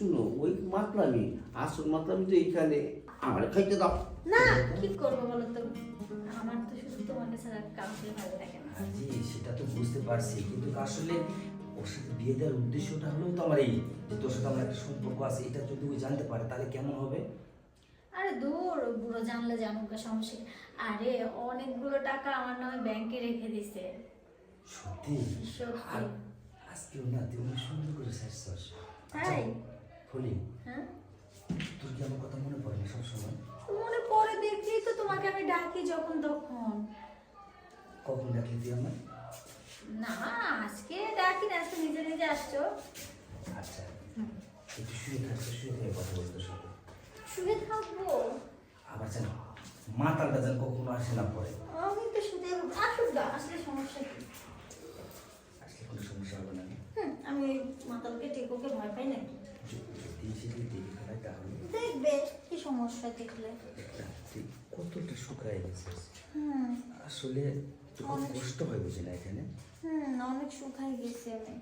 শুনো ওই মাতলামি আসল মাতলামি তো এইখানে আমার খাইতে দাও না কি করবো বলো তো, আমার তো শুধু তোমাকে ছাড়া কাউকে ভালো লাগে না। জি সেটা তো বুঝতে পারছি, কিন্তু আসলে ওর সাথে বিয়ে দেওয়ার উদ্দেশ্যটা হলো তো আমার এই যে তোর সাথে আমার একটা সম্পর্ক আছে, এটা যদি ও জানতে পারে তাহলে কেমন হবে? আরে দূর, বুড়ো জানলে জানুক গা, সমস্যা কি? আরে অনেকগুলো টাকা আমার নামে ব্যাংকে রেখে দিছে। সত্যি? সত্যি। আর আজকেও না তুই অনেক সুন্দর করে সাজছস। তাই? ফলি, হ্যাঁ তোর কি আমার কথা মনে পড়ে না সবসময়? মনে পড়ে, দেখছি তো তোমাকে আমি ডাকি যখন তখন। কখন ডাকলি তুই আমার? না আজকে ডাকি না, আজকে নিজে নিজে আসছো। আচ্ছা একটু শুয়ে থাকতে, শুয়ে থেকে কথা বলতে সাথে শুয়ে থাকবো? আবার যেন মাতালটা যেন কখনো আসে না পড়ে। আমি তো শুতে আসুক গা, আসলে সমস্যা কি? আসলে কোনো সমস্যা হবে না। আমি মাতালকে টেকোকে ভয় পাই নাকি? যদি সেদিন দেখে ফেলাই তাহলে দেখবে কি সমস্যা দেখলে। তুই কতটা শুকায় গেছিস। হুম আসলে তোর খুব কষ্ট হয় বুঝি না এখানে। অনেক শুকাই গেছে আমি।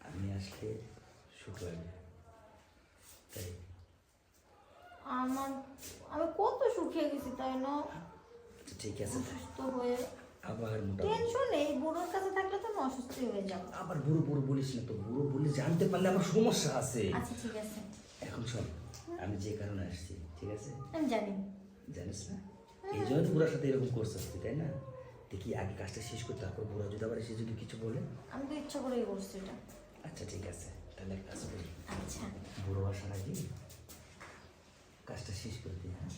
আমি আসলে শুকাই তাই আমি কত শুকিয়ে গেছি তাই না? ঠিক আছে, অসুস্থ হয়ে আবার মোটা টেনশন নেই, বুড়োর কাছে থাকলে তো আমি অসুস্থ হয়ে যাবো। আবার বুড়ো বুড়ো বলিস না তো, বুড়ো বলে জানতে পারলে আমার সমস্যা আছে। আচ্ছা ঠিক আছে, এখন শোন, আমি যে কারণে আসছি ঠিক আছে আমি জানি। জানিস না, এই জন্য তো বুড়ার সাথে এরকম করছিস তুই, তাই না? দেখি আগে কাজটা শেষ করতে, তারপর বুড়া যদি আবার এসে যদি কিছু বলে। আমি তো ইচ্ছা করেই করছি এটা। আচ্ছা ঠিক আছে, তাহলে এক কাজ করি, আচ্ছা বুড়ো আসার আগে কাজটা শেষ করে দিই। হ্যাঁ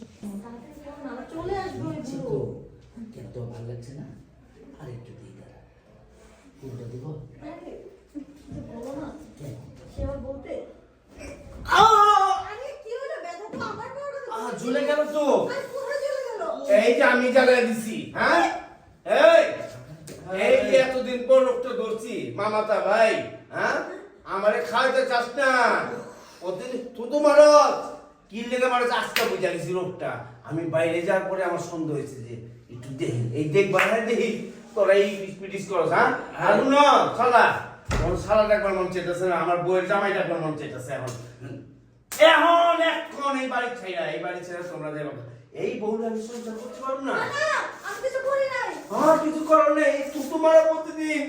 তাড়াতাড়ি করো না, চলে আসবো ওই দিচ্ছি বুড়ো। তো, কিন্তু ভালো লাগছে না, আর একটু দিই দাঁড়া, পুরোটা দিব। আরে, কিছু বলো না, কেন? সে আবার বলতে। আরে কি হলো, ব্যথা তো আমার বড় কথা। ঝুলে গেল তো আরে কোথায় চলে গেল? এই যে আমি জ্বালিয়ে দিছি হ্যাঁ এই এই যে এতদিন পর রোগটা ধরছি মামাতা ভাই হ্যাঁ আমারে খাইতে চাস না ওদিন তুই তো মারত কি লেগে মারত আজকে বুঝা গেছি রোগটা আমি বাইরে যাওয়ার পরে আমার সন্দেহ হয়েছে যে একটু দেখি এই দেখবার হ্যাঁ দেখি তোরা এই পিটিস করস হ্যাঁ আর না সালা ওর সালাটা একবার মন চেতেছে না আমার বইয়ের জামাইটা একবার মন চেতেছে এখন এখন এই বাড়ি ছেড়ে তোমরা যাবে এই বউটা আমি সংসার করতে পারবো না না, আমি কিছু করি নাই। কিছু করার নেই তুতু মারা প্রতিদিন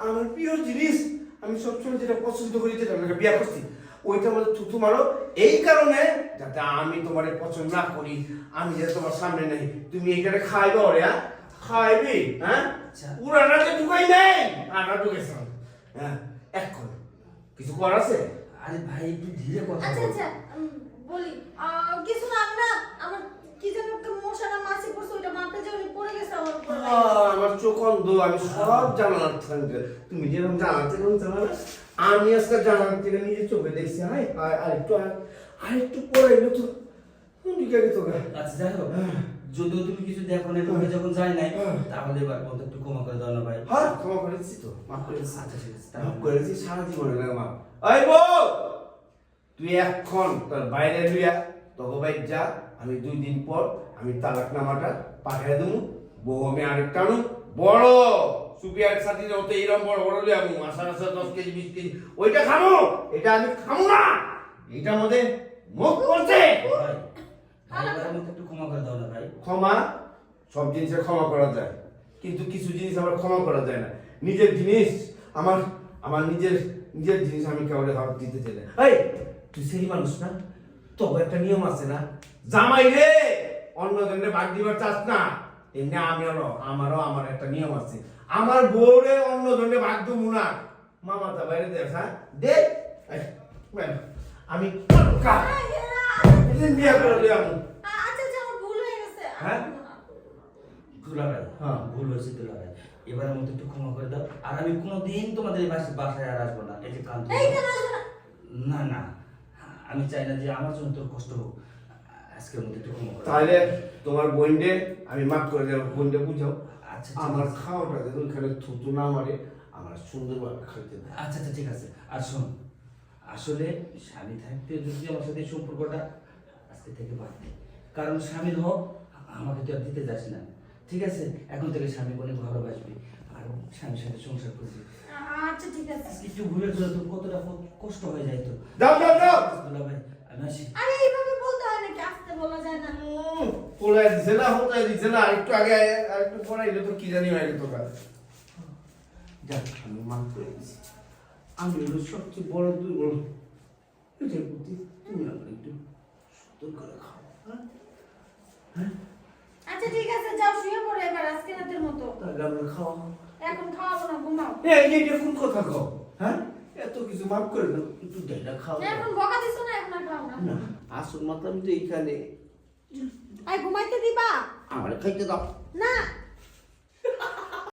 আমার প্রিয় জিনিস আমি সবসময় যেটা পছন্দ করি যেটা আমি বিয়ে করছি ওইটা আমাদের থুতু মারো এই কারণে যাতে আমি তোমার পছন্দ না করি আমি যাতে তোমার সামনে নেই তুমি এইটারে খাইবে ওরে হ্যাঁ খাইবি হ্যাঁ পুরানাকে ঢুকাই নেই আটা ঢুকেছ হ্যাঁ এখন কিছু করার আছে আরে ভাই একটু ধীরে কথা আচ্ছা বল। আচ্ছা বলি কিছু না, আমি না আমার কি যেন একটা মশারা মাছি পড়ছে, ওইটা মাথায় যে পড়ে গেছে আমার উপর। আমার চোখ অন্ধ আমি সব জানালার থাকবে তুমি যেরকম জানাতে জানালে আমি আজকে জানালার থেকে নিজে চোখে দেখছি হাই আরেকটু পরে গেল তো ঢুকে গেত আচ্ছা যাই হোক, যদিও তুমি কিছু দেখো না, তোমরা যখন যায় নাই, তাহলে এবার বলতে একটু ক্ষমা করে দাও না ভাই। হ্যাঁ ক্ষমা করেছি তো মাফ করেছি আচ্ছা ঠিক আছে, মাফ করেছি সারা জীবনে লাগে মা এই বউ তুই এখন তোর বাইরে লইয়া তোকে বাইর যা আমি 2 দিন পর আমি তালাকনামাটা পাঠিয়ে দেবো বউ আমি আরেকটা আনু বড় সুপিয়ার সাথে হতে এইরকম বড় বড় লইয়া আমি মাসা 10 কেজি 20 কেজি ওইটা খামো এটা আমি খামো না এটার মধ্যে মুখ করছে ভাই ভাই, এবারের মতো একটু ক্ষমা করে দাও না ভাই। ক্ষমা সব জিনিসের ক্ষমা করা যায় কিন্তু কিছু জিনিস আবার ক্ষমা করা যায় না নিজের জিনিস আমার নিজের জিনিস আমি কাউকে হাত দিতে চাই না এই তুই সেই মানুষ না তবে একটা নিয়ম আছে না জামাই রে অন্য জনের ভাগ দিবার চাস না এমনি আমার একটা নিয়ম আছে আমার বউরে অন্য জনের ভাগ দেবো না মামা তা বাইরে দেখ হ্যাঁ দে আমি বিয়ে করে আমি আচ্ছা আচ্ছা আমার ভুল হয়ে গেছে। হ্যাঁ? দুলাভাই, হ্যাঁ। ভুল হয়েছে দুলাভাই, এবারের মতো একটু ক্ষমা করে দাও, আর আমি কোনোদিন তোমাদের এই বাসায় আর আসবো না। এই যে কান্ত, এই কেন আসবে না? না না, আমি চাই না যে আমার জন্য তোর কষ্ট হোক, আজকের মতো একটু ক্ষমা করে দাও। তাহলে তোমার বোনকে আমি মাফ করে দেবো বোনকে বুঝাও আচ্ছা আমার খাওয়াটা যেন খালি থুতু না মারে আমার সুন্দরভাবে খাইতে দেয় আচ্ছা আচ্ছা ঠিক আছে। আর শোন, আসলে স্বামী থাকতে যদি আমার সাথে এই সম্পর্কটা আজকে থেকে বাদ দিই, কারণ স্বামীর হোক আমাকে তো আর দিতে যাস না, ঠিক আছে? এখন থেকে স্বামী অনেক ভালোবাসবি আর স্বামীর সাথে সংসার করবি। আচ্ছা ঠিক আছে। একটু ভুলের জন্য তোর কতটা কষ্ট হয়ে যায় তো। দাও আমি আসি। আরে এইভাবে বলতে হয় নাকি? আস্তে বলা যায় না? পোলাই দিছে না, হোতায় দিছে না, একটু আগে আর একটু পড়াইলে তো কি জানি হয়ে যেত গা। যাক, আমি মাফ করে দিছি। আমি হলো সবচেয়ে বড় দুর্বল। এটার প্রতি তুমি আমার একটু সতর্ক করে খাও, হ্যাঁ? হ্যাঁ? আচ্ছা ঠিক আছে, যাও শুয়ে পড়ো এবার আজকে রাতের মতো। তাহলে আমরা খাওয়া। এখন খাওয়াবো না, ঘুমাও। এইটা কোন কথা কও, হ্যাঁ? এত কিছু মাফ করে দাও, একটু ডাইলা খাও। না, এখন বকা দিছো না, এখন আর খাও না। না, আসল মাত্রা আমি তো এইখানে। আই ঘুমাইতে দিবা? আমার খাইতে দাও। না